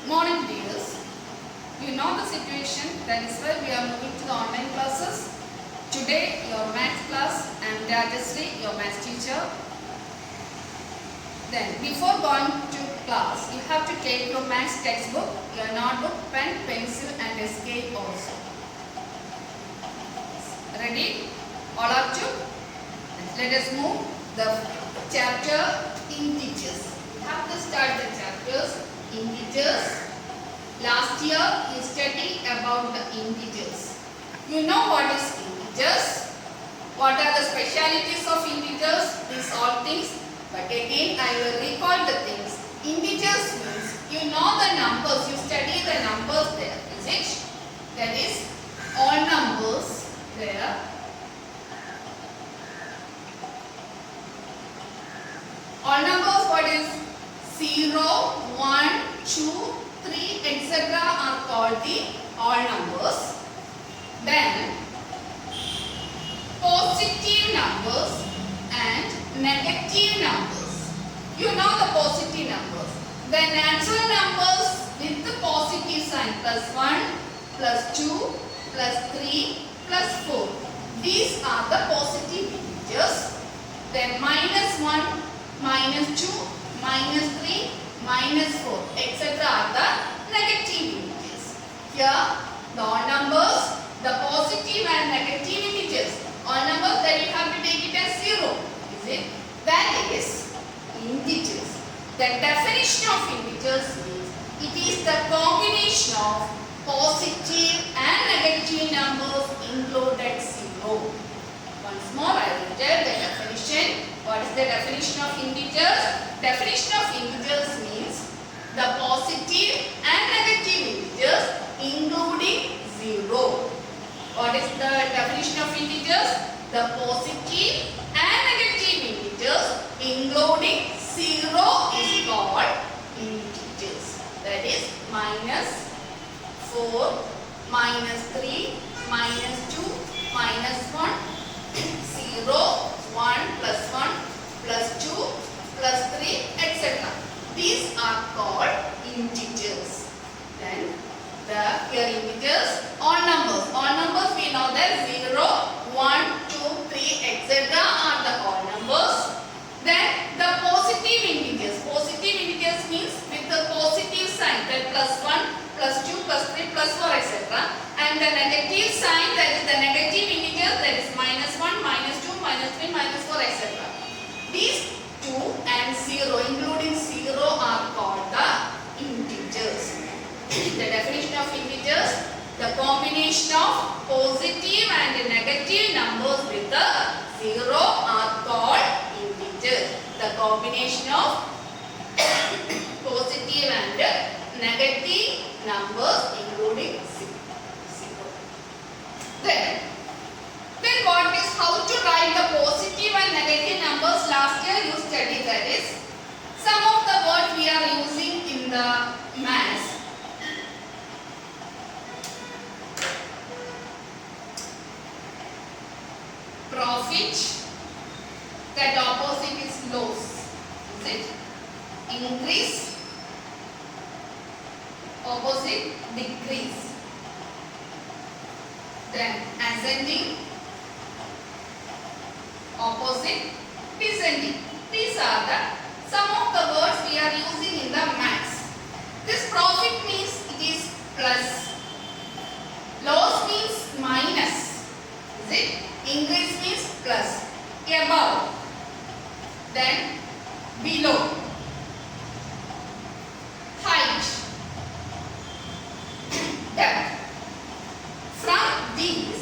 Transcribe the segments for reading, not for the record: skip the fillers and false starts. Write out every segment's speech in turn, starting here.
Morning dears, you know the situation, that is why we are moving to the online classes. Today your maths class and Rajasri, your maths teacher. Then before going to class, you have to take your maths textbook, your notebook, pen, pencil and a scale also. Ready? All up to? Let us move the chapter integers. We have to start the chapters. Integers. Last year you studied about the integers. You know what is integers? What are the specialities of integers? These all things. But again I will recall the things. Integers means you know the numbers. You study the numbers there. Is it? That is all numbers there. All numbers, what is 0, 1, 2, 3, etc. are called the all numbers. Then positive numbers and negative numbers. You know the positive numbers. The natural numbers with the positive sign, +1, +2, +3, +4. These are the positive integers. Then -1, -2, -3, -4, etc. are the negative integers. Here, the all numbers, the positive and negative integers. All numbers that you have to take it as 0. Is it? That is integers. The definition of integers means it is the combination of positive and negative numbers included 0. Once more, I will tell the definition. What is the definition of integers? Definition of integers means the positive and negative integers including 0. What is the definition of integers? The positive and negative integers including 0 is called integers. That is -4, -3, -2, -1, 0, 1, +1, +2, +3, etc. These are called integers. Then here integers, all numbers. All numbers we know that 0, 1, 2, 3, etc. are the all numbers. Then the positive integers. Positive integers means with the positive sign, that +1, +2, +3, +4, etc. And the negative sign, that is the negative integer, that is -1, -2, -3, -4, etc. These 2 and 0, including 0, are called the integers. The definition of integers, the combination of positive and negative numbers with the 0 are called integers. The combination of positive and negative numbers including 0. Then what is how to write the positive and negative numbers? Last year you studied, that is some of the words we are using in the maths. Profit, that opposite is loss. Is it? Increase, opposite decrease. Then ascending, opposite descending. These are the some of the words we are using in the maths. This profit means it is plus. Loss means minus. Is it? Increase means plus. Above. Then below. Height. Depth. From these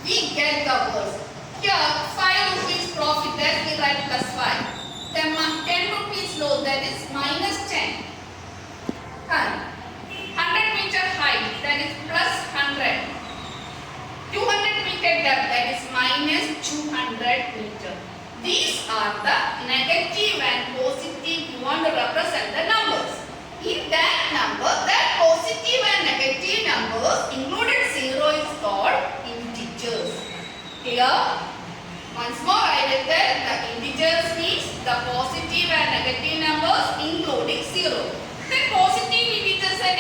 we get the words. Here 5 rupees profit, that we write +5. Then 10 rupees loss, that is -10. 100 meter height, that is +100. 200 meter depth, that is -200 meter. These are the negative and positive you want to represent the numbers. In that number, that positive and negative numbers included 0 is called integers. Here, once more I will tell the integers means the positive and negative numbers including 0. Then positive integers and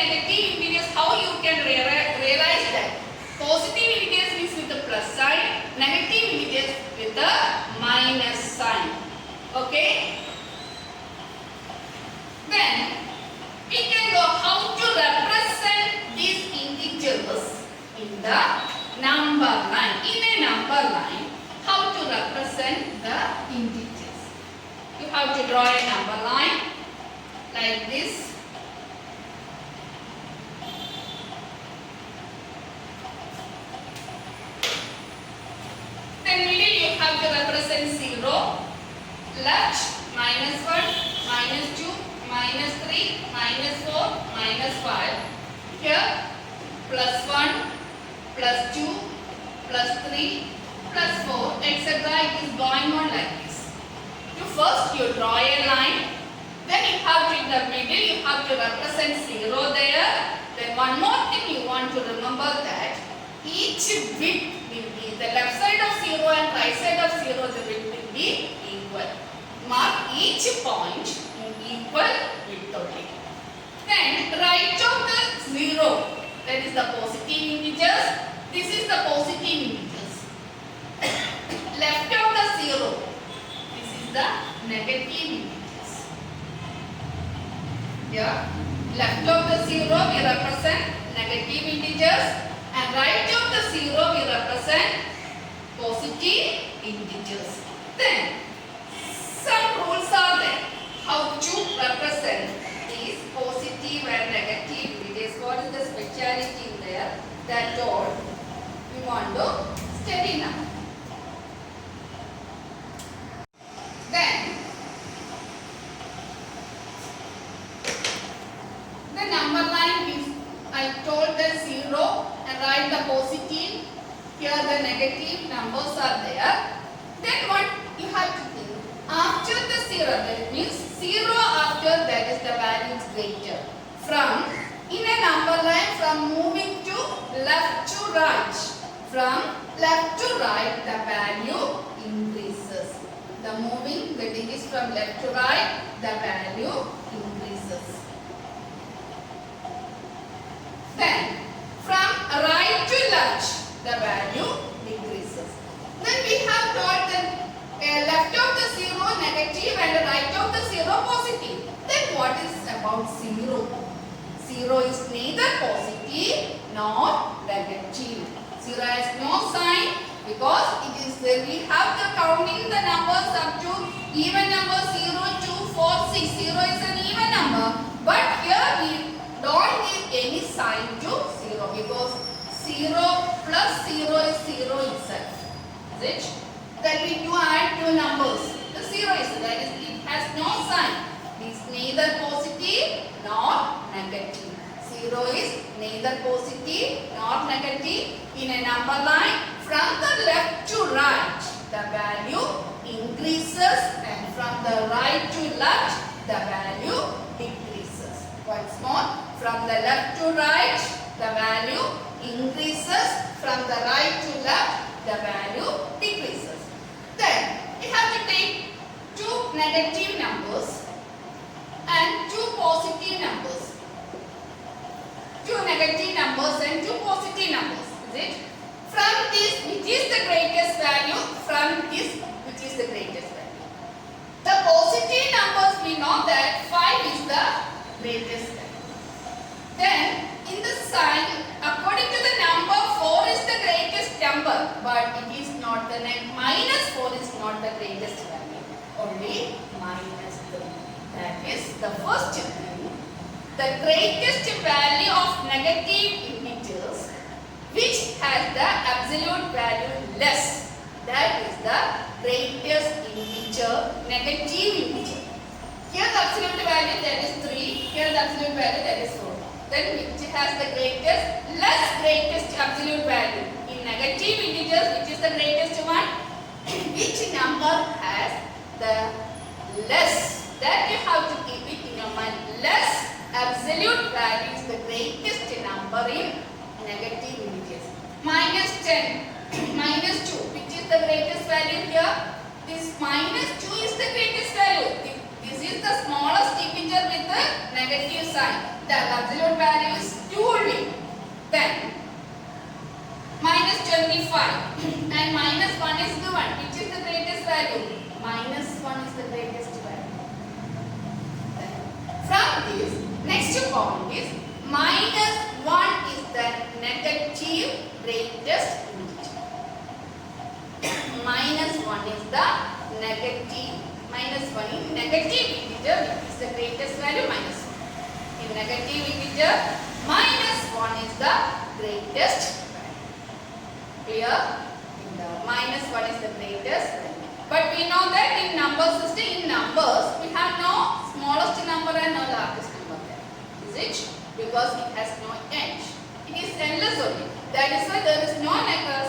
how you can realize that positive integers means with the plus sign, negative integers with the minus sign. Okay? Then we can go how to represent these integers in the number line. In a number line, how to represent the integers? You have to draw a number line like this. Then middle you have to represent 0, left minus 1, minus 2, minus 3, minus 4, minus 5. Here plus 1, plus 2, plus 3, plus 4, etc. It is going on like this. First you draw a line, then you have to in the middle you have to represent 0 there. Then one more thing you want to remember that each bit will be the left side of 0 and right side of 0, the bit will be equal. Mark each point in equal width only. Then right of the 0, that is the positive integers. This is the positive integers. Left of the 0, the negative integers. Here, left of the 0 we represent negative integers and right of the 0 we represent positive integers. Then, some rules are there how to represent these positive and negative integers. What is the speciality in there? That all we want to study now. Then, the number line is, I told the 0 and write the positive, here the negative numbers are there. Then what you have to think, after the 0, that means 0 after that is the value is greater. From, in a number line from moving to left to right, from left to right the value increases. The moving, the digits from left to right, the value increases. Then, from right to left, the value decreases. Then we have got the left of the 0 negative and right of the 0 positive. Then what is about 0? 0 is neither positive nor negative. 0 has no sign. Because it is we have the counting the numbers up to even number 0, 2, 4, 6. 0 is an even number. But here we don't give any sign to 0 because 0 plus 0 is 0 itself. Is it? Then we do add two numbers. The 0 is that is it has no sign. It is neither positive nor negative. 0 is neither positive nor negative. In a number line, from the left to right, the value increases and from the right to left, the value decreases. Once more, from the left to right, the value increases. From the right to left, the value decreases. Then, we have to take two negative numbers and two positive numbers. Two negative numbers and two positive numbers. Is it? From this, which is the greatest value? From this, which is the greatest value? The positive numbers, we know that 5 is the greatest value. Then, in the sign, according to the number, 4 is the greatest number, but it is not the minus 4 is not the greatest value. Only minus 3. That is the first thing. The greatest value of negative integers, which has the absolute value less. That is the greatest integer, negative integer. Here the absolute value that is 3, here the absolute value that is 4. Then which has the greatest absolute value. In negative integers, which is the greatest one? Which number has the less? That you have to keep it in your mind. Less absolute value is the greatest number in negative integers. Minus 10, minus 2, which is the greatest value here? This minus 2 is the greatest value. This is the smallest integer with the negative sign. The absolute value is 2 only. Then minus 25 and minus 1 is given. Which is the greatest value? Minus 1 is the greatest value. Then from this, next point is minus 1 is the negative greatest integer. Minus 1 is the negative. Minus 1 in negative integer is the greatest value, minus 1. In negative integer, minus 1 is the greatest value. Clear? Minus 1 is the greatest value. But we know that in number system, in numbers, we have no smallest number and no largest number there. Is it? Because it has no end. It is endless only. That is why there is no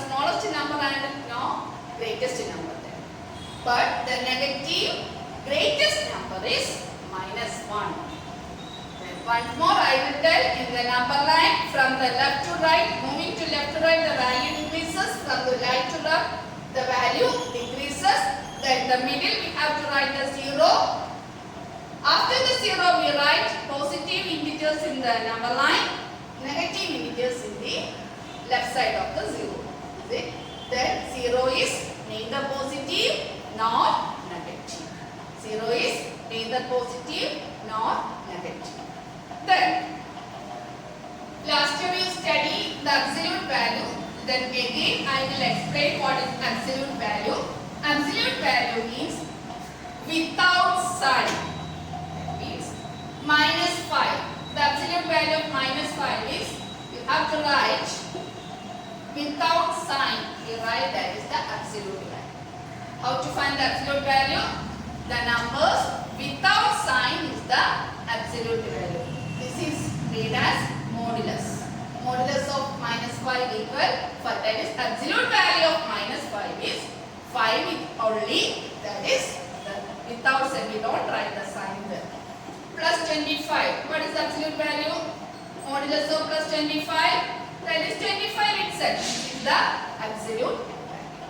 smallest number and no greatest number there. But the negative greatest number is minus 1. Then once more I will tell in the number line from the left to right, moving to left to right, the value increases. From the right to left, the value decreases. Then the middle we have to write the 0. After the 0 we write positive integers in the number line, negative integers in the left side of the 0. Is it? Then 0 is neither positive nor negative. 0 is neither positive nor negative. Then last year we studied the absolute value. Then again I will explain what is absolute value. Absolute value means without sign. That means minus 5. The absolute value of minus 5 is, you have to write without sign. You write that is the absolute value. How to find the absolute value? The numbers without sign is the absolute value. This is made as modulus. Modulus of minus 5 equal 5. That is absolute value of minus 5 is 5 with only, that is the without sign. We don't write the sign there. Plus 25. What is the absolute value? Modulus of plus 25. That is 25 itself. This is the absolute value.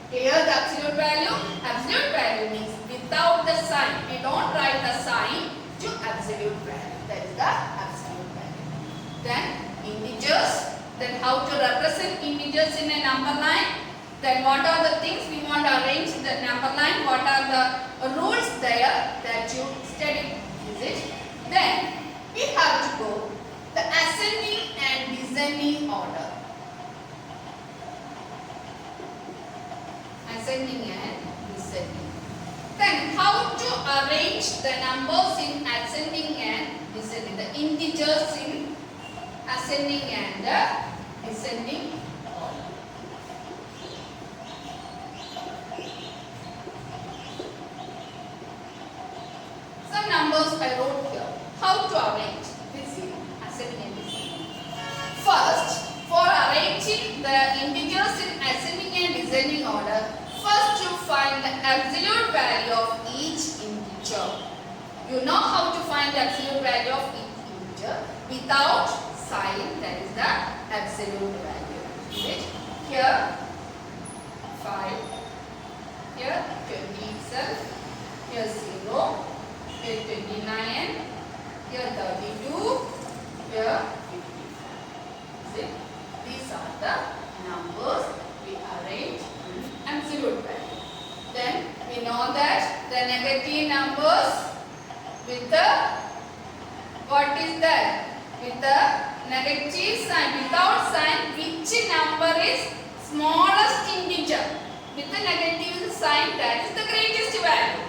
Clear the absolute value? Absolute value means without the sign. We don't write the sign to absolute value. That is the absolute value. Then integers. Then how to represent integers in a number line. Then what are the things we want to arrange in the number line? What are the rules there that you study? Is it? Then we have to go the ascending and descending order. Ascending and descending. Then how to arrange the numbers in ascending and descending. The integers in ascending and descending order. Some numbers I wrote here. How to arrange this in ascending and descending. First, for arranging the integers in ascending and descending order, first you find the absolute value of each integer. You know how to find the absolute value of each integer without sign, that is the absolute value. Is it? Here 5, here 20 itself, here 0, here 29, here 32, here 55. Is it? These are the numbers we arrange in absolute value. Then we know that the negative numbers with the, what is that? With the negative sign, without sign, which number is smallest integer? With the negative sign, that is the greatest value.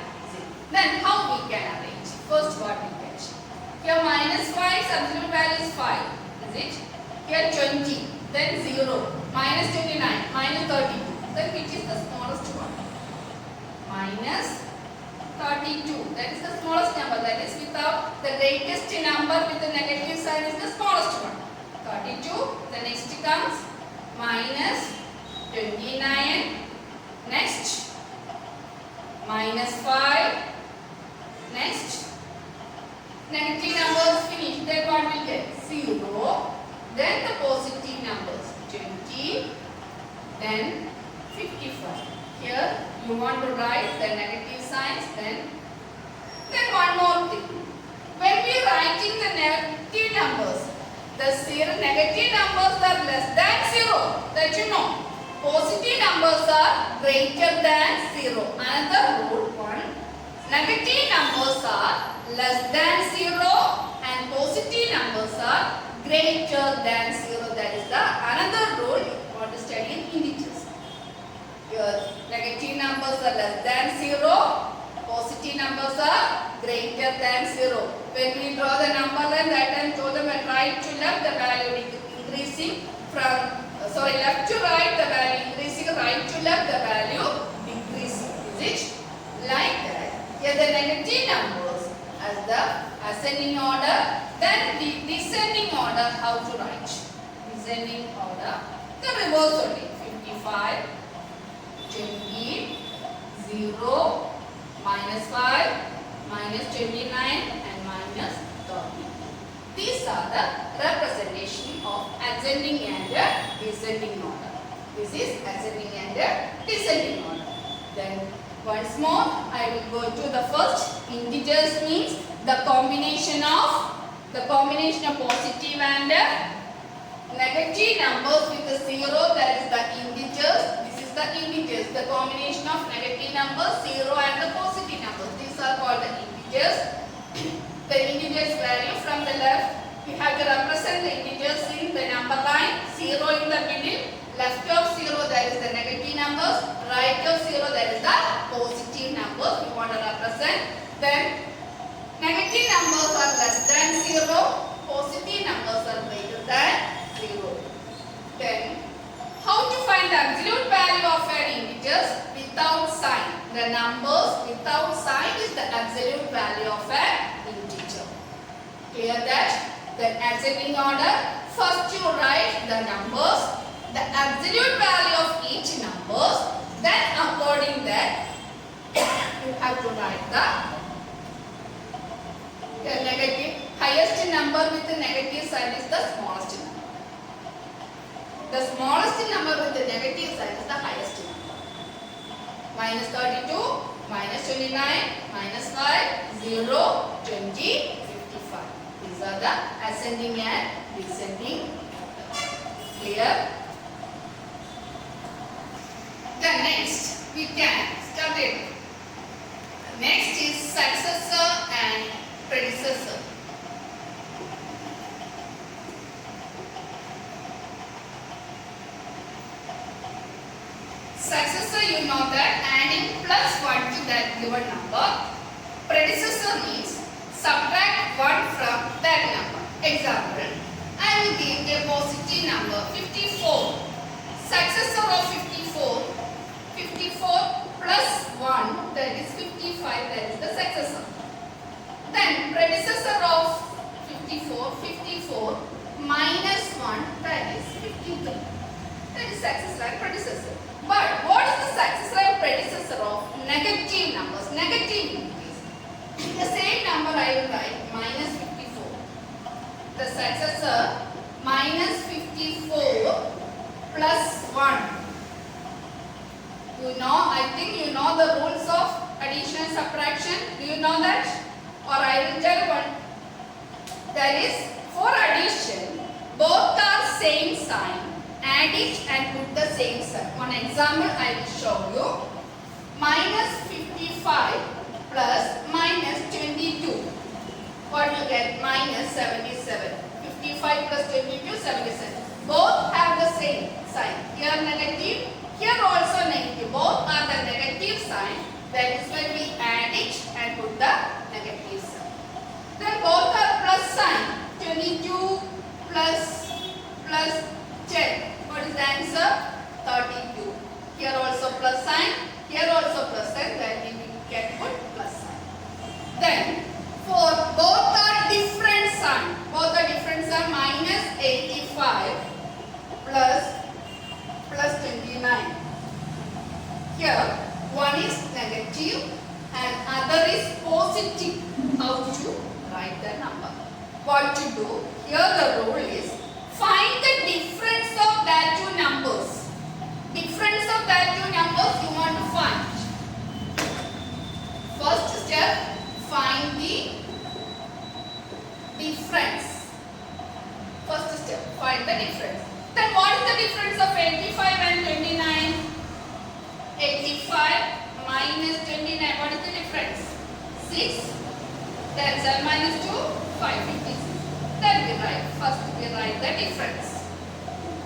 Then how we can arrange? First what we can check. Here minus 5, absolute value is 5. Is it? Here 20, then 0, minus 29, minus 32. Then which is the smallest one? Minus 32. That is the smallest number. That is without the greatest number with the negative sign is the smallest one. 32. The next comes minus 29. Next minus 5. Next negative numbers finish. Then what will get? 0. Then the positive numbers 20. Then 55. Here you want to write the negative signs. Then one more thing. When we are writing the negative numbers, The zero negative numbers are less than 0. That you know. Positive numbers are greater than 0. Another rule 1. Negative numbers are less than 0 and positive numbers are greater than 0. That is the another rule you want to study in integers. Your negative numbers are less than 0. Positive numbers are greater than 0. When we draw the number line, that time show them at right to left, the value increasing from left to right, the value increasing, right to left, the value decreasing. Is it like that? Here the negative numbers as the ascending order, then the descending order, how to write? Descending order, the reverse only. 55, 20, 0, minus 5, minus 29 and minus 30. These are the representation of ascending and descending order. This is ascending and descending order. Then once more I will go to the first. Integers means the combination of positive and negative numbers with the 0, that is the integers. This is the integers. The combination of negative numbers, 0 and the positive numbers. These are called the integers. The integers value from the left, we have to represent the integers in the number line. 0 in the middle, left of 0 that is the negative numbers, right of 0 that is the positive numbers we want to represent. Then negative numbers are less than 0, positive numbers are greater than 0. Then how to find the absolute value of an integers without sign? The numbers without sign is the absolute value of an integer. Clear that? Then ascending order, first you write the numbers, the absolute value of each numbers, then according that you have to write the negative. Highest number with the negative sign is the smallest number. The smallest number with the negative sign is the highest number. Minus 32, minus 29, minus 5, 0, 20, 55. These are the ascending and descending. Clear? Then next we can start it. Next is successor and predecessor. Successor, you know that adding plus 1 to that given number. Predecessor means subtract 1 from that number. Example, I will give a positive number 54. Successor of 54, 54 plus 1, that is 55, that is the successor. Then predecessor of 54, 54 minus 1, that is 53. That is successor and predecessor. But what is the successor and predecessor of negative numbers? Negative numbers. The same number I will write minus 54. The successor minus 54 plus 1. You know, I think you know the rules of addition and subtraction. Do you know that? Or I will tell one. That is, for addition, both are same sign. Add it and put the same sign. One example I will show you. Minus 55 plus minus 22. What you get? Minus 77. 55 plus 22, 77. Both have the same sign. Here negative, here also negative. Both are the negative sign. That is when we add it and put the negative sign. Then both are plus sign. 22 plus 10. What is the answer? 32. Here also plus sign. Here also plus sign. Then we can put plus sign. Then for both are different sign. Both are different sign. Minus 85 plus 29. Here one is negative and other is positive. How to write the number? What to do? Here the rule is find the difference of that two numbers. Difference of that two numbers you want to find. First step, find the difference. First write the difference. Then what is the difference of 85 and 29? 85 minus 29. What is the difference? 6. Then 7 minus 2, 556. Then we write. First we write the difference.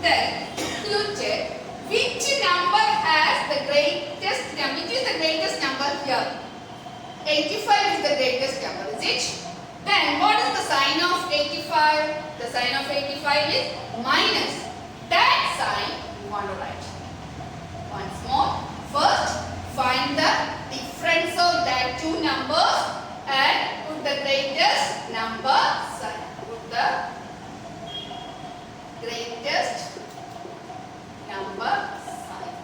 Then you check which number has the greatest number. Which is the greatest number here? 85 is the greatest number, is it? Then what is the sign of 85? The sign of 85 is minus. That sign you want to write. Once more. First, find the difference of that two numbers and put the greatest number sign. Put the greatest number sign.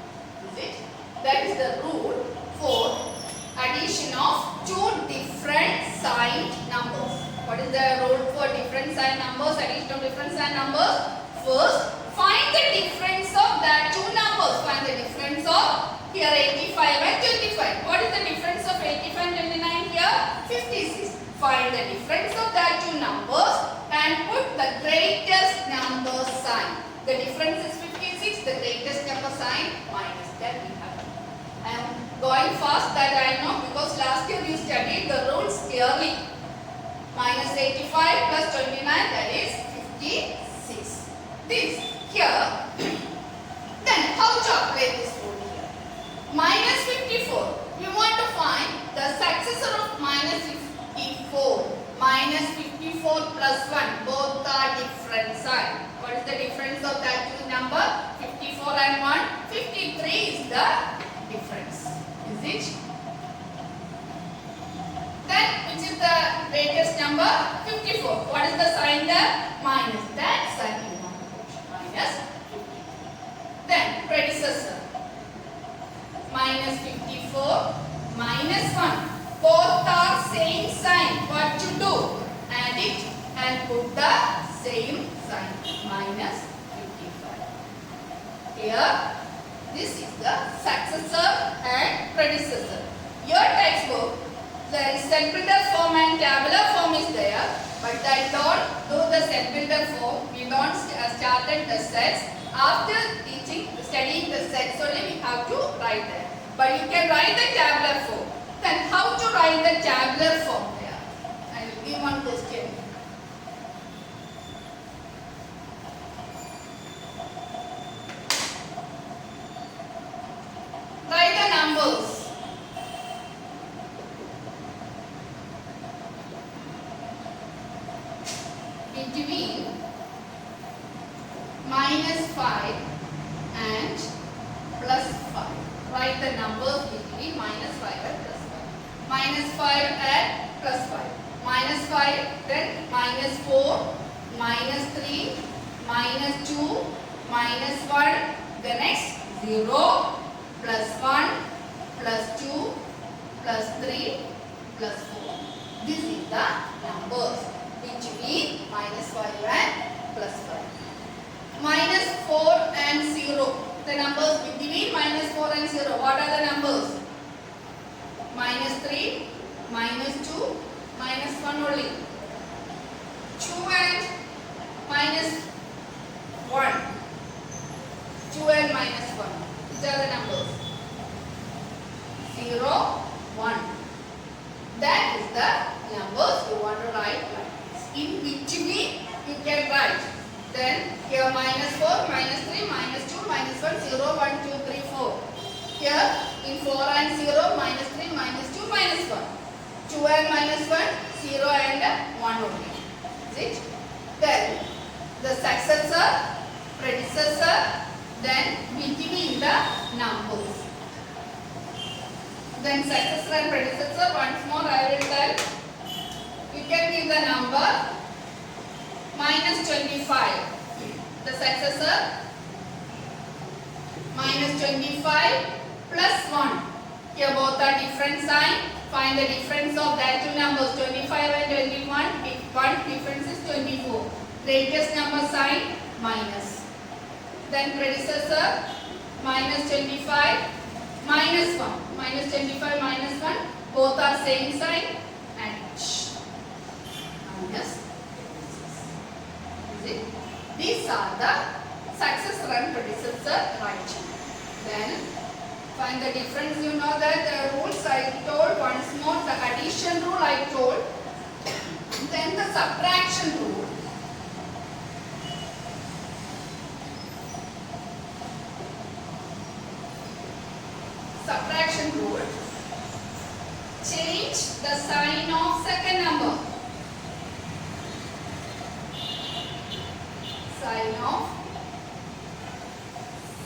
Is it? That is the rule for addition of two different signed numbers. What is the rule for different signed numbers? Addition of different signed numbers. First, find the difference of that two numbers. Find the difference of here 85 and 25. What is the difference of 85 and 29 here? 56. Find the difference of that two numbers and put the greatest number sign. The difference is 56. The greatest number sign minus. That we have. I am going fast, that I know, because last year we studied the rules clearly. Minus 85 plus 29, that is 56. This here. Then how to apply this rule here? Minus 54. We want to find the successor of minus 54. Minus 54 plus 1. Both are different sign. What is the difference of that two number? 54 and 1. 53 is the difference. Is it? Then which is the greatest number? 54. What is the sign there? Minus. That sign you want to put. Minus 54. Then predecessor. Minus 54 minus 1. Both are same sign. What to do? Add it and put the same sign. Minus 55. Here, this is the successor and predecessor. Your textbook, there is set builder form and tabular form is there, but I don't do the set builder form. We don't started the sets. After studying the sets only we have to write that. But you can write the tabular form. Then how to write the tabular form there? I will give one question. Write the numbers. Between minus 5 and plus 5. Write the numbers between minus 5 and plus 5. Minus 5 and plus 5. Minus 5, then minus 4, minus 3, minus 2, minus 1. The next 0, plus 1, plus 2, plus 3, plus 4. This is the numbers between minus 5 and plus 5. Minus 4 and 0. The numbers between minus 4 and 0. What are the numbers? Minus 3, minus 2, minus 1 only. 2 and minus 1. 2 and minus 1. These are the numbers. 0, 1. That is the numbers you want to write like this. In between you can write. Then here minus 4, minus 3, minus 2, minus 1, 0, 1, 2, 3, 4. Here in 4 and 0, minus 3, minus 2, minus 1. 2 and minus 1, 0 and 1 only. Is it? Then the successor, predecessor, then between the numbers. Then successor and predecessor, once more I will tell. You can give the number minus 25. The successor minus 25 plus 1. Here both are different sign. Find the difference of that two numbers 25 and 21. One difference is 24. Greatest number sign minus. Then predecessor minus 25 minus 1. Minus 25 minus 1. Both are same sign and minus 26. Is it? These are the successor and predecessor right. Then find the difference. You know that the rules I told once more. The addition rule I told. Then the subtraction rule. Subtraction rule. Change the sign of second number. Sign of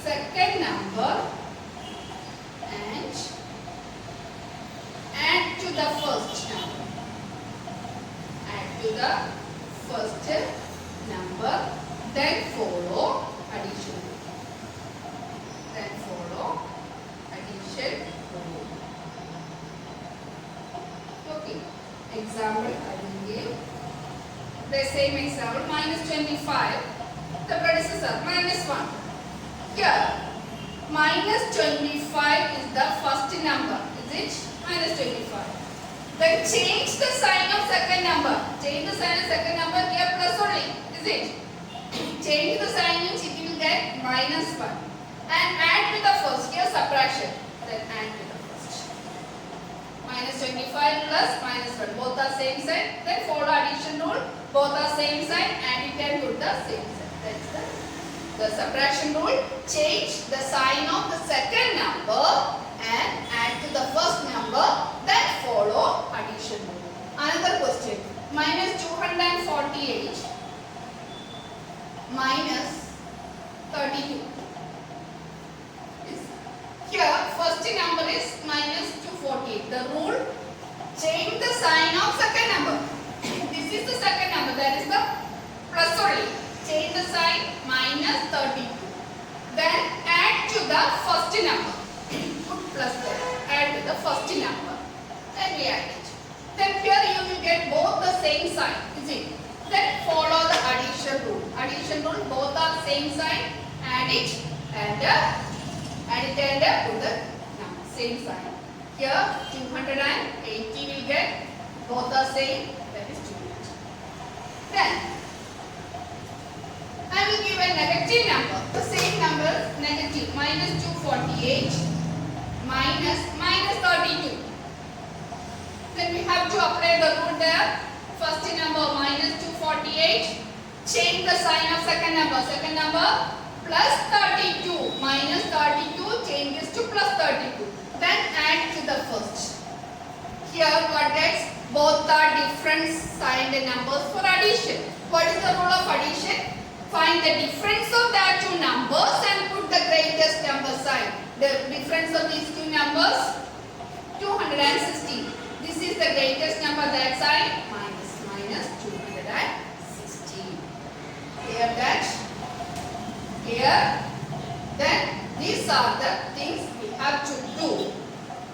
second number and add to the first number. Add to the first number. Then follow addition. Then follow addition rule. Okay. Example I will give. The same example. Minus 25. The predecessor. Minus 1. Here. Minus 25 is the first number. Is it? Minus 25. Then change the sign of second number. Change the sign of second number. Here plus only. Is it? Change the sign means it will get minus 1. And add with the first. Here subtraction. Then add with the first. Minus 25 plus minus 1. Both are same sign. Then follow addition rule. Both are same sign. And it can put the same sign. That's the subtraction rule. Change the sign of the second number and add to the first number. Then follow addition rule. Another question. Minus 248 minus 32. Here first number is minus 248. The rule, change the sign of second number. This is the second number, that is the plus only. Change the sign minus 32. Then add to the first number. Put plus there. Add to the first number. Then we add it. Then here you will get both the same sign. Is it? Then follow the addition rule. Addition rule, both are same sign. Add it and put the number. Same sign. Here 280 will get, both are same. That is 280. Then I will give a negative number. The same number, negative, minus 248 minus 32. Then we have to apply the rule there. First number minus 248. Change the sign of second number. Second number plus 32. Minus 32 changes to plus 32. Then add to the first. Here what gets? Both are different signed numbers for addition. What is the rule of addition? Find the difference of the two numbers and put the greatest number sign. The difference of these two numbers, 216. This is the greatest number, that sign minus 216. Clear that? Clear? Then these are the things we have to do.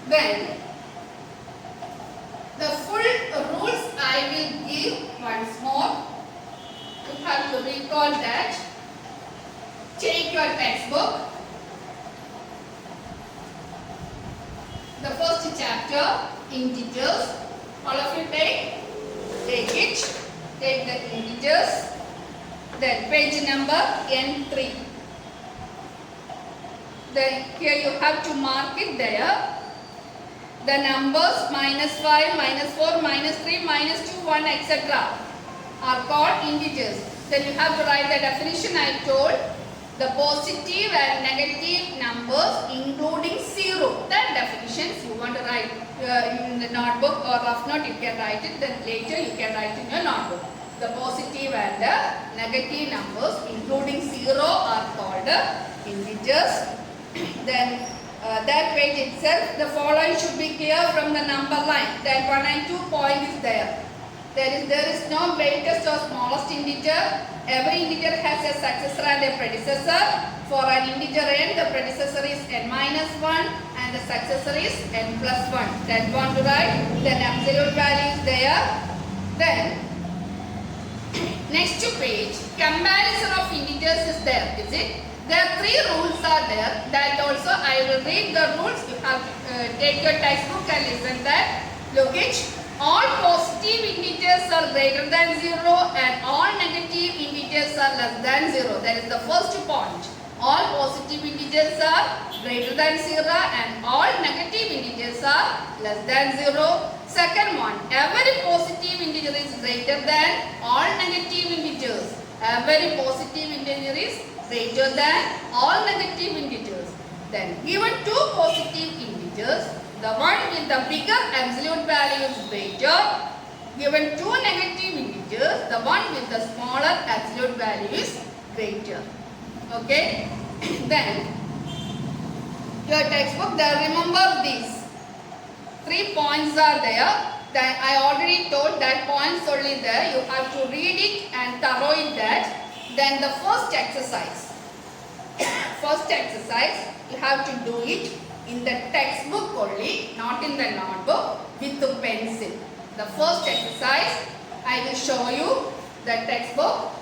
Then the full rules I will give once more. You have to recall that. Take your textbook. The first chapter, integers. All of you take it. Take the integers. Then page number N3. Then here you have to mark it there. The numbers minus 5, minus 4, minus 3, minus 2, 1, etc. are called integers. Then you have to write the definition I told. The positive and negative numbers including 0. That definitions you want to write in the notebook or rough note, you can write it. Then later you can write in your notebook. The positive and the negative numbers including 0 are called integers. Then that page itself, the following should be clear from the number line. Then 1 and 2 point is there. There is no greatest or smallest integer. Every integer has a successor and a predecessor. For an integer n, the predecessor is n minus 1 and the successor is n plus 1. Then want to write, then absolute value is there. Then next to page, comparison of integers is there. Is it? There are 3 rules are there. That also I will read the rules. You have to take your textbook and listen that. Look it. All positive integers are greater than 0 and all negative integers are less than 0. That is the first point. All positive integers are greater than 0 and all negative integers are less than 0. Second one, every positive integer is greater than all negative integers. Every positive integer is greater than all negative integers. Then given two positive integers, the one with the bigger absolute value is greater. Given two negative integers, the one with the smaller absolute value is greater. Okay. Then your textbook there, remember these 3 points are there. Then I already told that points only there. You have to read it and thorough it that. Then the first exercise. First exercise you have to do it in the textbook only, not in the notebook with the pencil. The first exercise I will show you the textbook.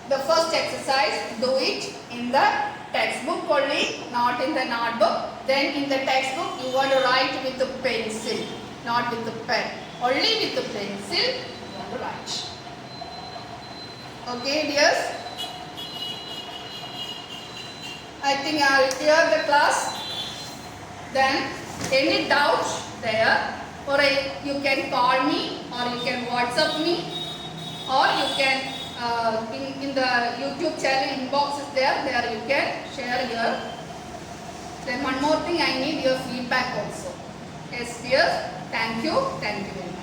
The first exercise do it in the textbook only, not in the notebook. Then in the textbook you want to write with the pencil, not with the pen. Only with the pencil you want to write. Okay dears? I think I will clear the class. Then any doubt there, or you can call me or you can WhatsApp me, or you can in the YouTube channel inbox is there you can share your. Then one more thing, I need your feedback also. Yes dear, thank you very much.